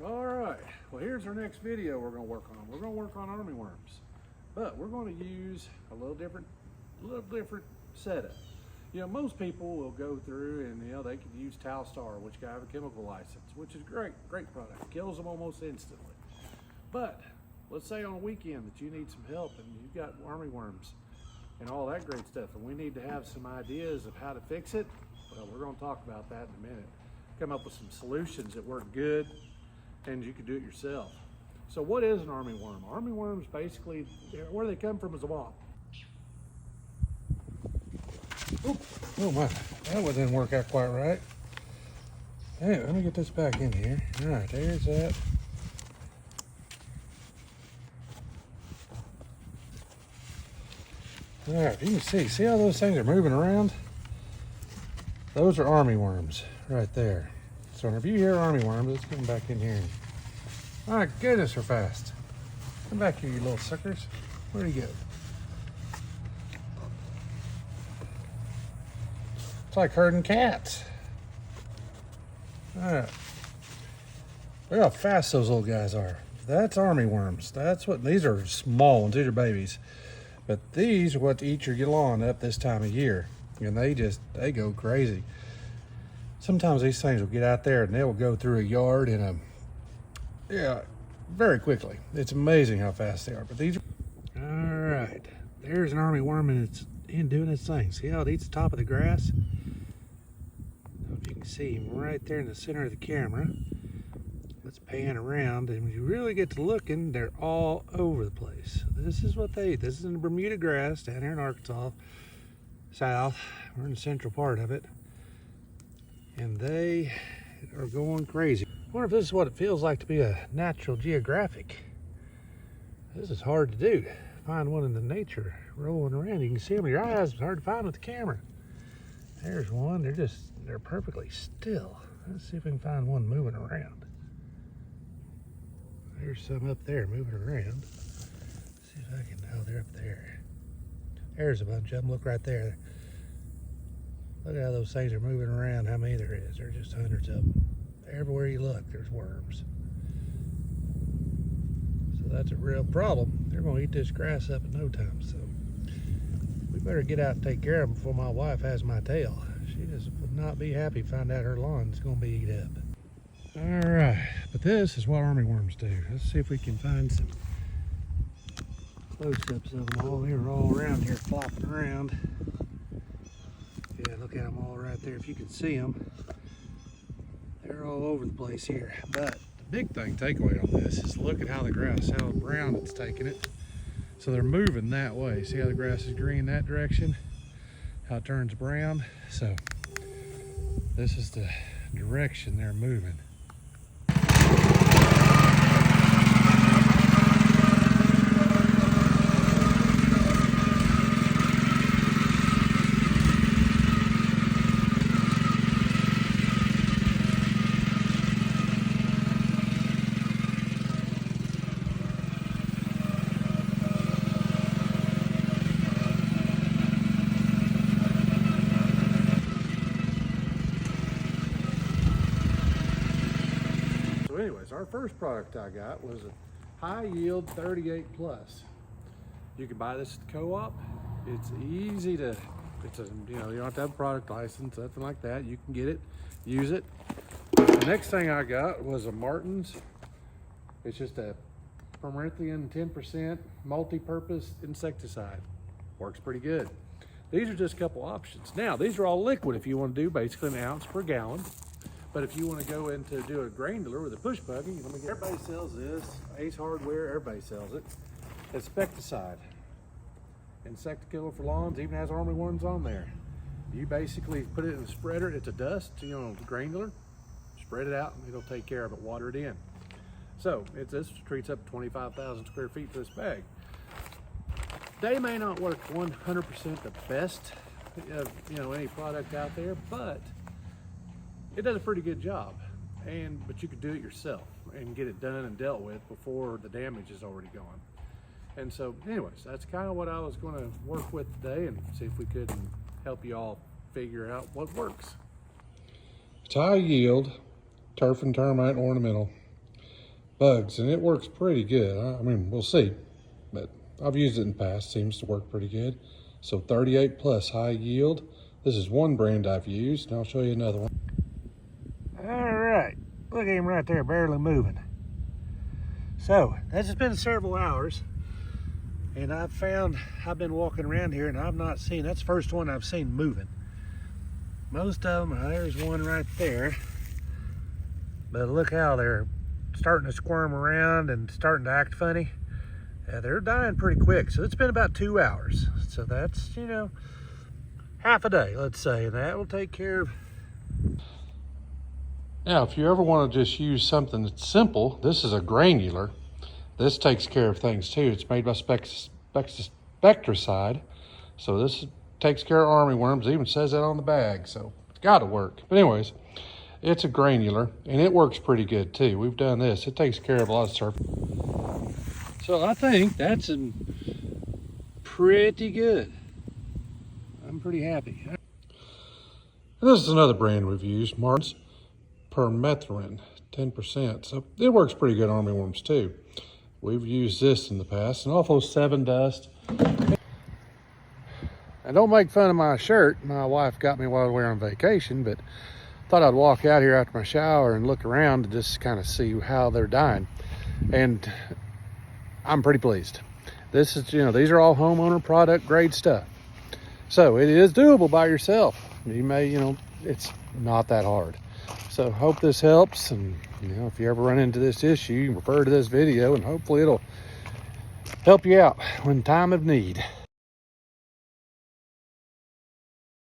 All right, well here's our next video we're gonna work on. We're gonna work on army worms, but we're gonna use a little different setup. You know, most people will go through and they could use Talstar, which have a chemical license, which is great product. Kills them almost instantly. But let's say on a weekend that you need some help and you've got army worms and all that great stuff, and we need to have some ideas of how to fix it. Well, we're gonna talk about that in a minute. Come up with some solutions that work good and you can do it yourself. So what is an army worm? Army worms basically, where they come from is a swamp. Oh my, that one didn't work out quite right. Hey, let me get this back in here. All right, there's that. All right, you can see how those things are moving around? Those are army worms right there. So if you hear army worms, let's get them back in here. My goodness, they're fast. Come back here, you little suckers. Where'd he go? It's like herding cats. All right. Look how fast those little guys are. That's army worms. That's what, these are small ones, these are babies. But these are what eat your lawn up this time of year. And they go crazy. Sometimes these things will get out there and they will go through a yard very quickly. It's amazing how fast they are. But these are, all right, there's an army worm and it's doing its thing. See how it eats the top of the grass? I don't know if you can see him right there in the center of the camera. Let's pan around, and when you really get to looking, they're all over the place. This is what they eat. This is in the Bermuda grass down here in Arkansas, south. We're in the central part of it. And they are going crazy. I wonder if this is what it feels like to be a Natural Geographic. This is hard to do. Find one in the nature rolling around. You can see them with your eyes. It's hard to find with the camera. There's one. They're perfectly still. Let's see if we can find one moving around. There's some up there moving around. Let's see if I can. Oh, they're up there. There's a bunch of them. Look right there. Look at how those things are moving around, how many there is. There's just hundreds of them. Everywhere you look, there's worms. So that's a real problem. They're gonna eat this grass up in no time. So we better get out and take care of them before my wife has my tail. She just would not be happy to find out her lawn's gonna be eat up. All right, but this is what army worms do. Let's see if we can find some close-ups of them all. They're all around here flopping around. Yeah, look at them all right there. If you can see them, they're all over the place here. But the big takeaway on this is look at how the grass, how brown it's taking it. So they're moving that way. See how the grass is green that direction? How it turns brown? So this is the direction they're moving. Anyways, our first product I got was a High Yield 38 Plus. You can buy this at the co-op. It's easy to, you don't have to have a product license, nothing like that. You can get it, use it. The next thing I got was a Martin's. It's just a Promethean 10% multi-purpose insecticide. Works pretty good. These are just a couple options. Now, these are all liquid if you want to do basically an ounce per gallon. But if you want to go into do a granular with a push buggy, everybody sells this. Ace Hardware, everybody sells it. It's Specticide. Insecticide for lawns, even has army worms on there. You basically put it in a spreader. It's a dust, granular. Spread it out and it'll take care of it. Water it in. So this treats up to 25,000 square feet for this bag. They may not work 100% the best of any product out there, but it does a pretty good job. But you could do it yourself and get it done and dealt with before the damage is already gone. And so anyways, that's kind of what I was going to work with today and see if we could help you all figure out what works. It's High Yield Turf and Termite Ornamental. bugs, and it works pretty good. I mean, we'll see, but I've used it in the past. Seems to work pretty good. So 38 plus high yield. This is one brand I've used, and I'll show you another one. All right, look at him right there, barely moving. So this has been several hours, and I've been walking around here and I've not seen, that's the first one I've seen moving. Most of them, there's one right there, but look how they're starting to squirm around and starting to act funny. They're dying pretty quick. So it's been about 2 hours. So that's, you know, half a day, let's say, and that will take care of. Now, if you ever want to just use something that's simple, this is a granular. This takes care of things too. It's made by Spectracide. So this takes care of armyworms. It even says that on the bag, so it's got to work. But anyways, it's a granular, and it works pretty good too. We've done this. It takes care of a lot of surface. So I think that's pretty good. I'm pretty happy. And this is another brand we've used, Martin's Permethrin, 10%. So it works pretty good on armyworms too. We've used this in the past, and also 7 Dust. And don't make fun of my shirt. My wife got me while we were on vacation, but thought I'd walk out here after my shower and look around to just kind of see how they're dying. And I'm pretty pleased. This is, you know, these are all homeowner product grade stuff. So it is doable by yourself. You may, you know, it's not that hard. So hope this helps. And, you know, if you ever run into this issue, you can refer to this video and hopefully it'll help you out when time of need.